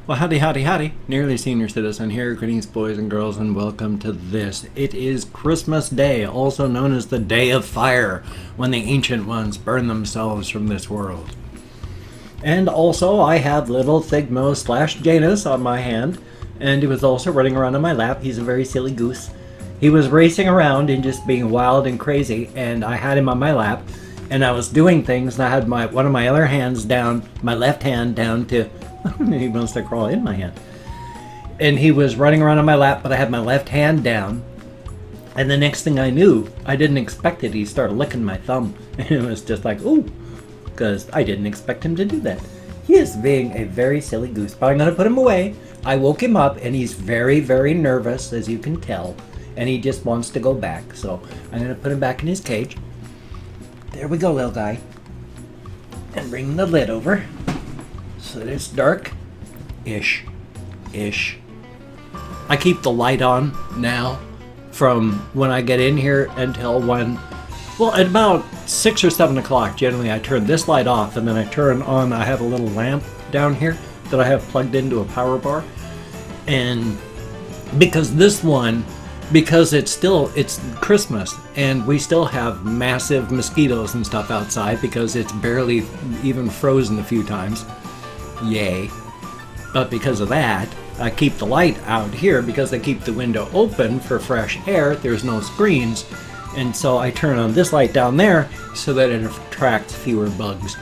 Well, howdy, howdy, howdy. Nearly Senior Citizen here. Greetings, boys and girls, and welcome to this. It is Christmas Day, also known as the Day of Fire, when the ancient ones burn themselves from this world. And also, I have little Thigmo / Janus on my hand, and he was also running around on my lap. He's a very silly goose. He was racing around and just being wild and crazy, and I had him on my lap, and I was doing things, and I had one of my other hands down, my left hand down to... he wants to crawl in my hand. And he was running around on my lap, but I had my left hand down. And the next thing I knew, I didn't expect it, he started licking my thumb. And it was just like, ooh, because I didn't expect him to do that. He is being a very silly goose, but I'm going to put him away. I woke him up, and he's very, very nervous, as you can tell. And he just wants to go back. So I'm going to put him back in his cage. There we go, little guy. And bring the lid over. So that it's dark-ish. I keep the light on now from when I get in here until when, well, at about 6 or 7 o'clock, generally I turn this light off and then I turn on, I have a little lamp down here that I have plugged into a power bar. And because this one, because it's Christmas and we still have massive mosquitoes and stuff outside because it's barely even frozen a few times. Yay. But because of that, I keep the light out here because I keep the window open for fresh air. There's no screens. And so I turn on this light down there so that it attracts fewer bugs.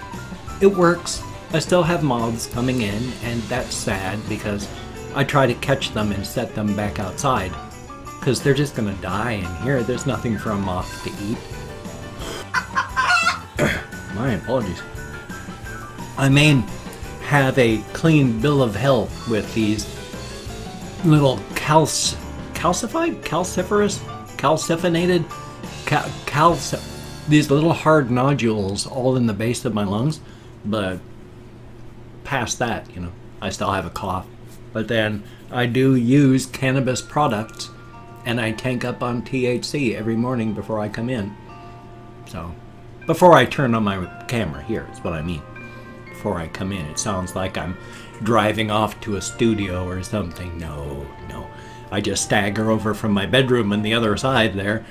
It works. I still have moths coming in, and that's sad because I try to catch them and set them back outside because they're just going to die in here. There's nothing for a moth to eat. My apologies. I mean, have a clean bill of health with these little these little hard nodules all in the base of my lungs, but past that, you know, I still have a cough. But then I do use cannabis products, and I tank up on THC every morning before I come in. So, before I turn on my camera, here is what I mean. Before I come in. It sounds like I'm driving off to a studio or something. No. I just stagger over from my bedroom on the other side there.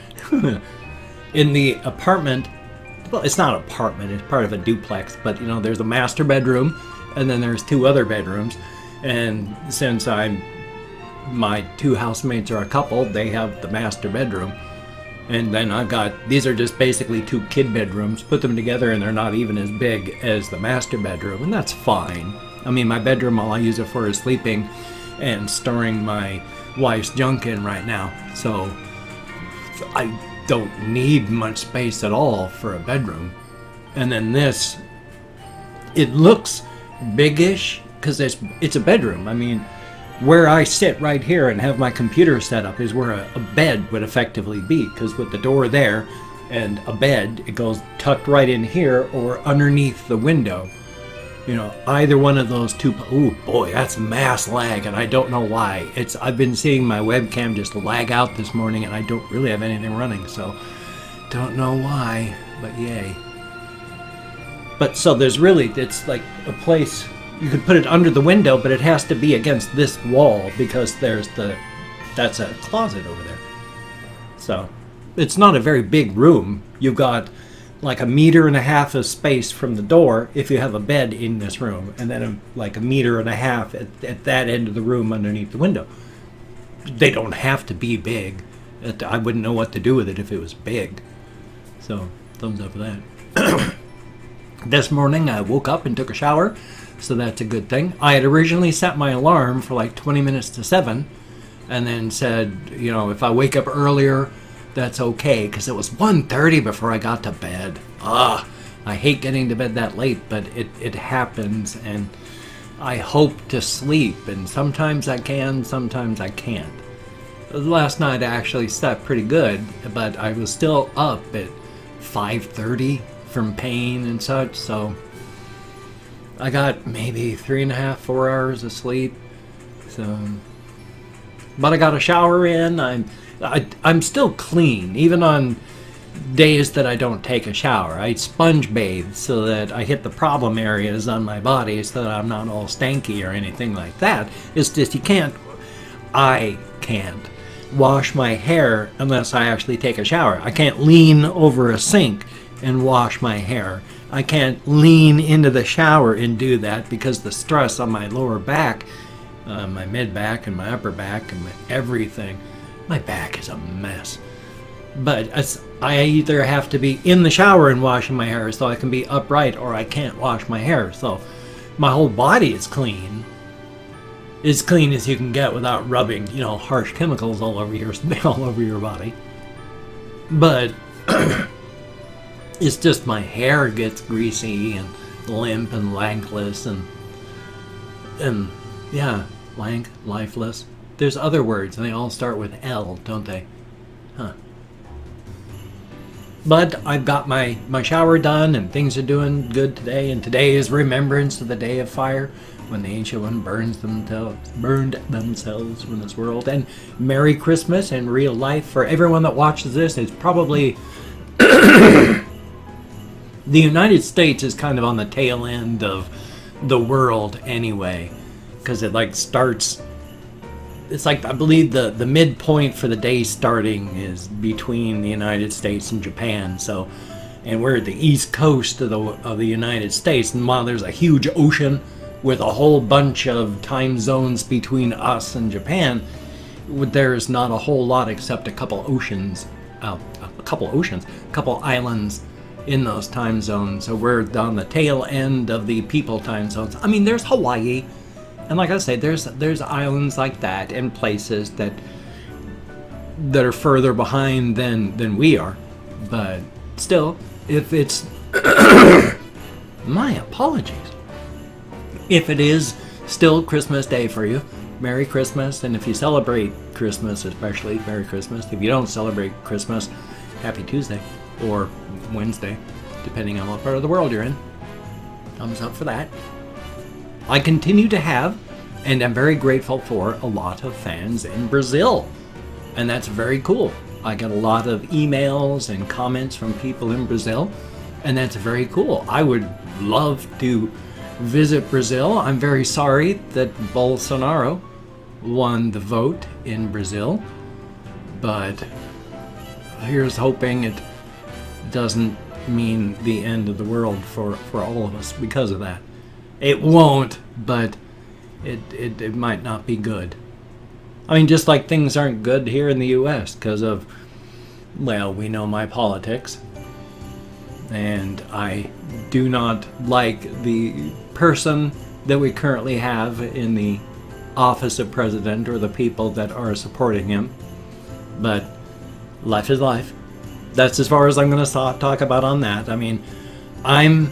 In the apartment, well, it's not an apartment, it's part of a duplex, but you know, there's a master bedroom and then there's 2 other bedrooms. And since my 2 housemates are a couple, they have the master bedroom. And then I've got, these are just basically 2 kid bedrooms, put them together and they're not even as big as the master bedroom, and that's fine. I mean, my bedroom, all I use it for is sleeping and storing my wife's junk in right now. So I don't need much space at all for a bedroom. And then this, it looks biggish because it's a bedroom. I mean, where I sit right here and have my computer set up is where a bed would effectively be, because with the door there and a bed, it goes tucked right in here or underneath the window. You know, either one of those 2. Ooh, boy, that's mass lag, and I don't know why. I've been seeing my webcam just lag out this morning, and I don't really have anything running, so don't know why, but yay. But so there's really, it's like a place. You could put it under the window, but it has to be against this wall because that's a closet over there. So it's not a very big room. You've got like 1.5 meters of space from the door if you have a bed in this room, and then like 1.5 meters at that end of the room underneath the window. They don't have to be big. I wouldn't know what to do with it if it was big. So thumbs up for that. This morning I woke up and took a shower. So that's a good thing. I had originally set my alarm for like 20 minutes to 7 and then said, you know, if I wake up earlier, that's okay, because it was 1:30 before I got to bed. I hate getting to bed that late, but it happens, and I hope to sleep, and sometimes I can, sometimes I can't. Last night I actually slept pretty good, but I was still up at 5:30 from pain and such, so I got maybe 3.5, 4 hours of sleep. So, but I got a shower in. I'm still clean, even on days that I don't take a shower. I sponge bathe so that I hit the problem areas on my body so that I'm not all stanky or anything like that. It's just I can't wash my hair unless I actually take a shower. I can't lean over a sink and wash my hair. I can't lean into the shower and do that because the stress on my lower back, my mid back and my upper back and everything. My back is a mess. But I either have to be in the shower and washing my hair so I can be upright, or I can't wash my hair. So my whole body is clean. As clean as you can get without rubbing, you know, harsh chemicals all over your body. But it's just my hair gets greasy and limp and lankless and yeah, lank, lifeless. There's other words and they all start with L, don't they? Huh. But I've got my shower done and things are doing good today, and today is Remembrance of the Day of Fire, when the Ancient One burned themselves from this world. And Merry Christmas in real life for everyone that watches this. It's probably the United States is kind of on the tail end of the world anyway, because it like starts. It's like, I believe the midpoint for the day starting is between the United States and Japan. So, and we're at the east coast of the United States, and while there's a huge ocean with a whole bunch of time zones between us and Japan, there's not a whole lot except a couple islands in those time zones. So we're on the tail end of the people time zones. I mean, there's Hawaii. And like I say, there's islands like that and places that are further behind than we are. But still, if it's my apologies. If it is still Christmas Day for you, Merry Christmas. And if you celebrate Christmas, especially, Merry Christmas. If you don't celebrate Christmas, Happy Tuesday or Wednesday, depending on what part of the world you're in. Thumbs up for that. I continue to have, and I'm very grateful for, a lot of fans in Brazil. And that's very cool. I get a lot of emails and comments from people in Brazil, and that's very cool. I would love to visit Brazil. I'm very sorry that Bolsonaro won the vote in Brazil, but here's hoping it doesn't mean the end of the world for all of us because of that. It won't, but it might not be good. I mean, just like things aren't good here in the U.S. because of, well, we know my politics. And I do not like the person that we currently have in the office of president or the people that are supporting him. But life is life. That's as far as I'm going to talk about on that. I mean, I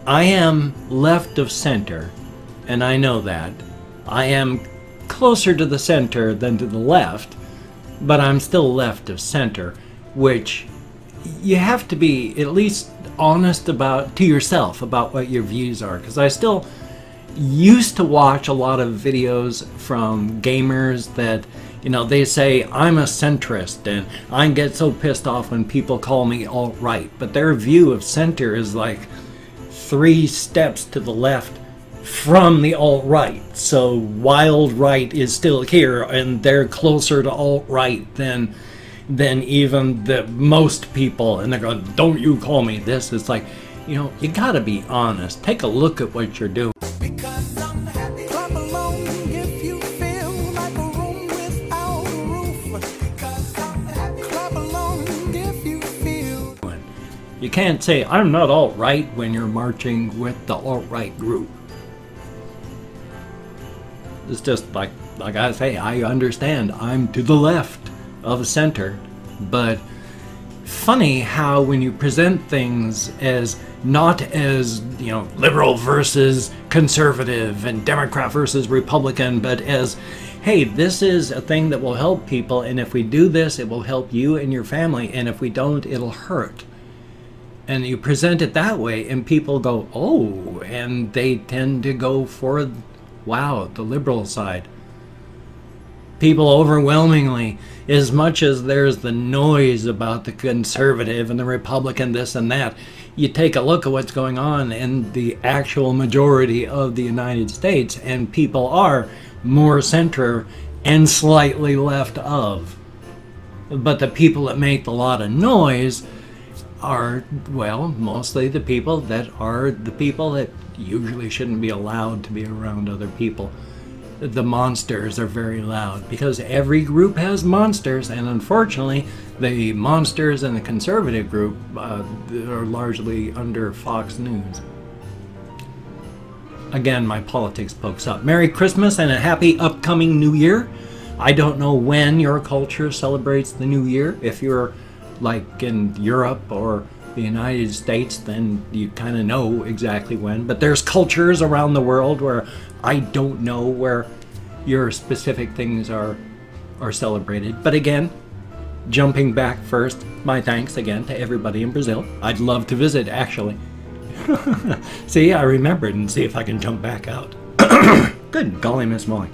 am left of center, and I know that. I am closer to the center than to the left, but I'm still left of center, which you have to be at least honest to yourself about what your views are, because I still used to watch a lot of videos from gamers that, you know, they say I'm a centrist and I get so pissed off when people call me alt-right, but their view of center is like 3 steps to the left from the alt-right. So wild right is still here, and they're closer to alt-right than even the most people, and they're going, don't you call me this. It's like, you know, you gotta be honest. Take a look at what you're doing. Because I'm happy. Clap along if you feel like a room without a roof. Because I'm happy. Clap along if you feel. You can't say I'm not alt-right when you're marching with the alt-right group. It's just like I say, I understand I'm to the left of center, but funny how when you present things as not as, you know, liberal versus conservative and Democrat versus Republican, but as, hey, this is a thing that will help people, and if we do this, it will help you and your family, and if we don't, it'll hurt. And you present it that way, and people go, oh, and they tend to go for, wow, the liberal side. People overwhelmingly, as much as there's the noise about the conservative and the Republican this and that, you take a look at what's going on in the actual majority of the United States, and people are more center and slightly left of. But the people that make a lot of noise are, well, mostly the people that usually shouldn't be allowed to be around other people. The monsters are very loud because every group has monsters, and unfortunately the monsters in the conservative group are largely under Fox News. Again, my politics pokes up. Merry Christmas and a happy upcoming New Year. I don't know when your culture celebrates the New Year. If you're like in Europe or the United States, then you kind of know exactly when. But there's cultures around the world where I don't know where your specific things are celebrated. But again, jumping back first, my thanks again to everybody in Brazil. I'd love to visit, actually. See, I remembered, and see if I can jump back out. Good golly, Miss Molly.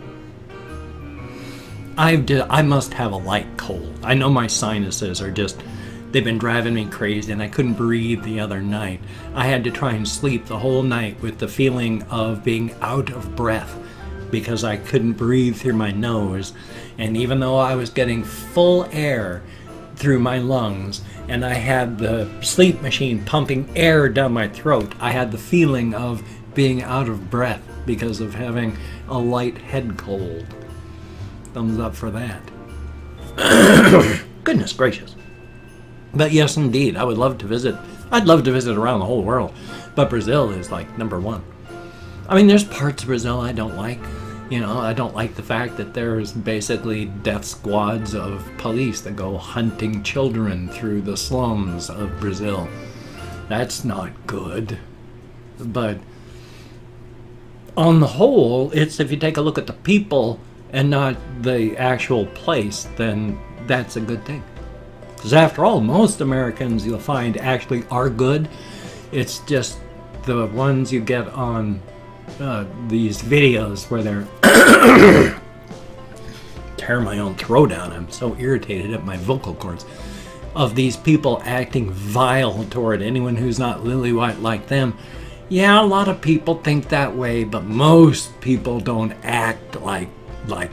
I must have a light cold. I know my sinuses are just, they've been driving me crazy, and I couldn't breathe the other night. I had to try and sleep the whole night with the feeling of being out of breath because I couldn't breathe through my nose. And even though I was getting full air through my lungs and I had the sleep machine pumping air down my throat, I had the feeling of being out of breath because of having a light head cold. Thumbs up for that. Goodness gracious. But yes, indeed, I would love to visit. I'd love to visit around the whole world, but Brazil is like #1. I mean, there's parts of Brazil I don't like. You know, I don't like the fact that there's basically death squads of police that go hunting children through the slums of Brazil. That's not good. But on the whole, it's, if you take a look at the people and not the actual place, then that's a good thing. Because after all, most Americans you'll find actually are good. It's just the ones you get on these videos where they're tear my own throat out. I'm so irritated at my vocal cords. Of these people acting vile toward anyone who's not lily white like them. Yeah, a lot of people think that way, but most people don't act like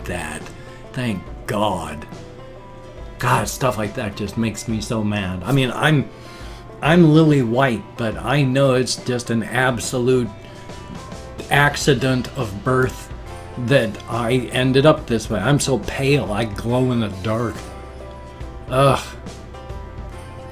that. Thank God. God, stuff like that just makes me so mad. I mean, I'm lily white, but I know it's just an absolute accident of birth that I ended up this way. I'm so pale, I glow in the dark. Ugh.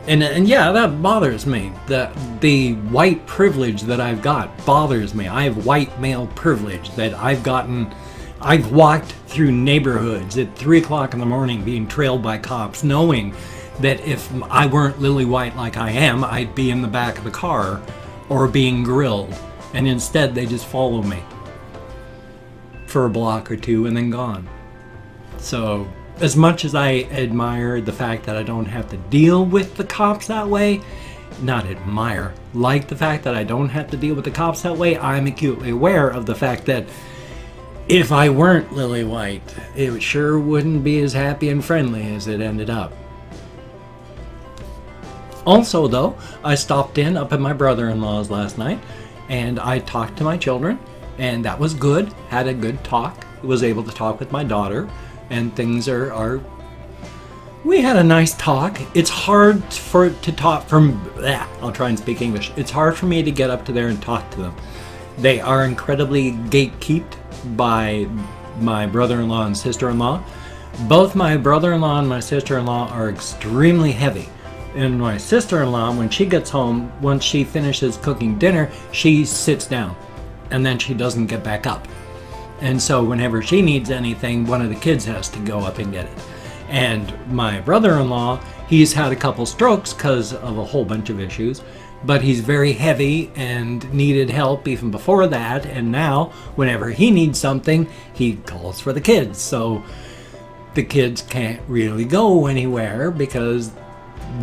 And yeah, that bothers me. The white privilege that I've got bothers me. I have white male privilege that I've gotten. I've walked through neighborhoods at 3 o'clock in the morning being trailed by cops, knowing that if I weren't lily white like I am, I'd be in the back of the car or being grilled. And instead, they just follow me for a block or two and then gone. So, as much as I admire the fact that I don't have to deal with the cops that way, not admire, like the fact that I don't have to deal with the cops that way, I'm acutely aware of the fact that if I weren't lily white, it sure wouldn't be as happy and friendly as it ended up. Also though, I stopped in up at my brother-in-law's last night and I talked to my children, and that was good. Had a good talk. Was able to talk with my daughter, and things are we had a nice talk. It's hard to talk from I'll try and speak English. It's hard for me to get up to there and talk to them. They are incredibly gatekeeped by my brother-in-law and sister-in-law. Both my brother-in-law and my sister-in-law are extremely heavy. And my sister-in-law, when she gets home, once she finishes cooking dinner, she sits down and then she doesn't get back up. And so whenever she needs anything, one of the kids has to go up and get it. And my brother-in-law, he's had a couple strokes because of a whole bunch of issues, but he's very heavy and needed help even before that. And now, whenever he needs something, he calls for the kids. So the kids can't really go anywhere because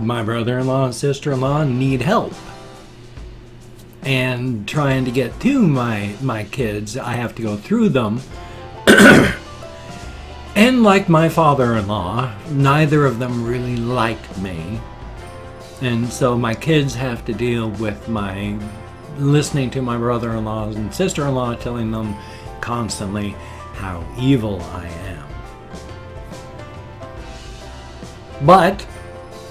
my brother-in-law and sister-in-law need help. And trying to get to my kids, I have to go through them. And like my father-in-law, neither of them really like me. And so my kids have to deal with my listening to my brother-in-laws and sister-in-law telling them constantly how evil I am. But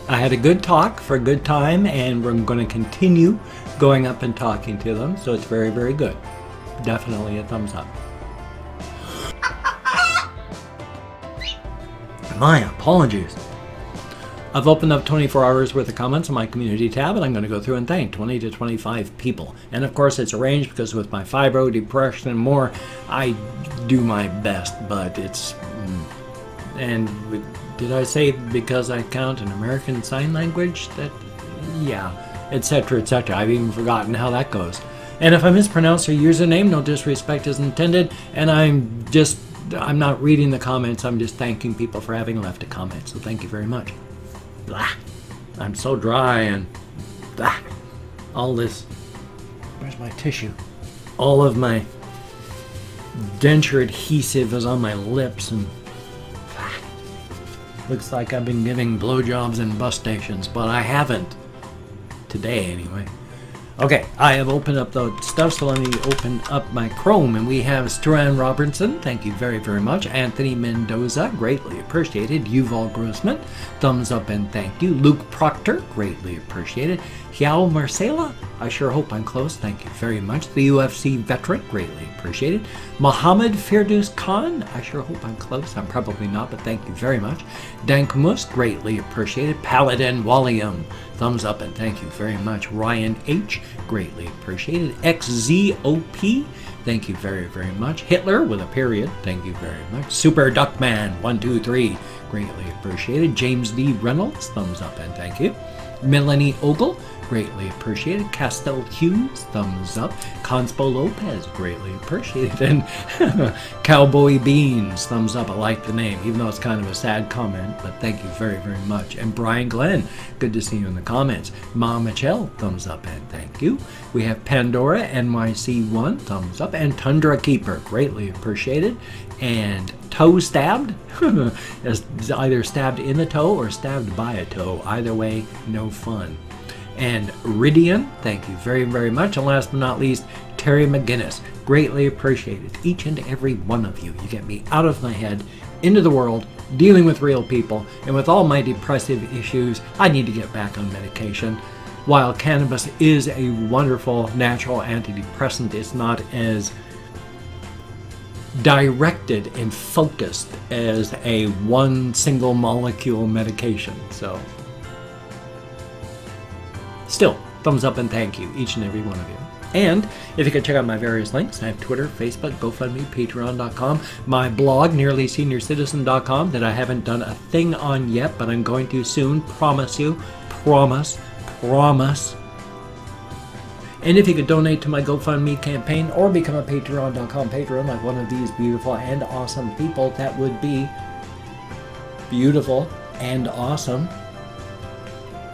I had a good talk for a good time, and we're going to continue going up and talking to them, so it's very, very good. Definitely a thumbs up. My apologies. I've opened up 24 hours worth of comments on my community tab, and I'm going to go through and thank 20 to 25 people. And of course it's arranged because with my fibro, depression, and more, I do my best, but it's... And did I say because I count in American Sign Language? That, yeah, etc., etc. I've even forgotten how that goes. And if I mispronounce your username, no disrespect is intended, and I'm not reading the comments, I'm just thanking people for having left a comment, so thank you very much. Blah. I'm so dry and blah. All this, where's my tissue? All of my denture adhesive is on my lips and blah. Looks like I've been giving blowjobs in bus stations, but I haven't. Today anyway. Okay, I have opened up the stuff, so let me open up my Chrome, and we have Sturan Robertson, thank you very, very much. Anthony Mendoza, greatly appreciated. Yuval Grossman, thumbs up and thank you. Luke Proctor, greatly appreciated. Hiao Marcela, I sure hope I'm close, thank you very much. The UFC veteran, greatly appreciated. Mohammed Firdaus Khan, I sure hope I'm close, I'm probably not, but thank you very much. Dankamus, greatly appreciated. Paladin Walliam, thumbs up and thank you very much. Ryan H, greatly appreciated. XZOP, thank you very, very much. Hitler with a period, thank you very much. Super Duckman 123, greatly appreciated. James D Reynolds, thumbs up and thank you. Melanie Ogle, greatly appreciated. Castell Hughes, thumbs up. Conspo Lopez, greatly appreciated. And Cowboy Beans, thumbs up. I like the name, even though it's kind of a sad comment, but thank you very, very much. And Brian Glenn, good to see you in the comments. Ma Michelle, thumbs up and thank you. We have Pandora NYC1, thumbs up. And Tundra Keeper, greatly appreciated. And Toe Stabbed, is either stabbed in the toe or stabbed by a toe. Either way, no fun. And Ridian, thank you very, very much. And last but not least, Terry McGinnis, greatly appreciated. Each and every one of you. You get me out of my head, into the world, dealing with real people, and with all my depressive issues, I need to get back on medication. While cannabis is a wonderful natural antidepressant, it's not as directed and focused as a one single molecule medication. So still, thumbs up and thank you, each and every one of you. And if you could check out my various links, I have Twitter, Facebook, GoFundMe, Patreon.com, my blog, NearlySeniorCitizen.com, that I haven't done a thing on yet, but I'm going to soon, promise you, promise. And if you could donate to my GoFundMe campaign or become a Patreon.com patron like one of these beautiful and awesome people, that would be beautiful and awesome.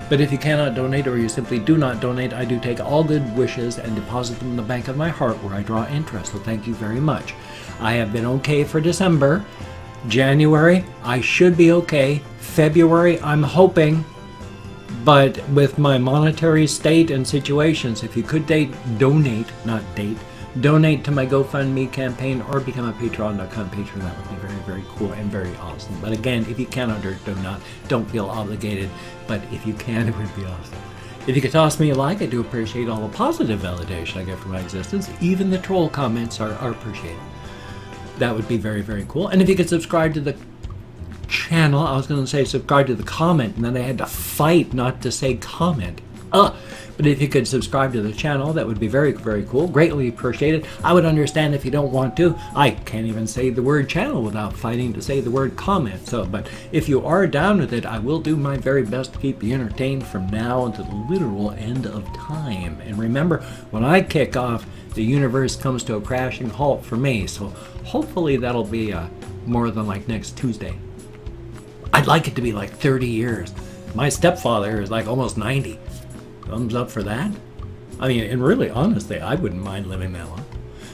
But if you cannot donate or you simply do not donate, I do take all good wishes and deposit them in the bank of my heart where I draw interest, so thank you very much. I have been okay for December. January, I should be okay. February, I'm hoping. But with my monetary state and situations, if you could donate to my GoFundMe campaign or become a Patreon.com patron, that would be very, very cool and very awesome. But again, if you cannot or do not, don't feel obligated. But if you can, it would be awesome. If you could toss me a like, I do appreciate all the positive validation I get from my existence. Even the troll comments are appreciated. That would be very, very cool. And if you could subscribe to the channel, I was going to say subscribe to the comment, and then I had to fight not to say comment. But if you could subscribe to the channel, that would be very, very cool. Greatly appreciated. I would understand if you don't want to. I can't even say the word channel without fighting to say the word comment. So, but if you are down with it, I will do my very best to keep you entertained from now until the literal end of time. And remember, when I kick off, the universe comes to a crashing halt for me. So hopefully that'll be more than like next Tuesday. I'd like it to be like 30 years. My stepfather is like almost 90. Thumbs up for that. I mean, and really, honestly, I wouldn't mind living that long.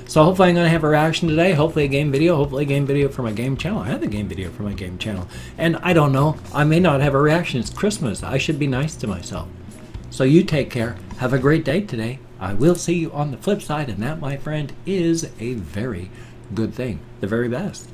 So hopefully I'm going to have a reaction today. Hopefully a game video. Hopefully a game video for my game channel. I have a game video for my game channel. And I don't know. I may not have a reaction. It's Christmas. I should be nice to myself. So you take care. Have a great day today. I will see you on the flip side. And that, my friend, is a very good thing. The very best.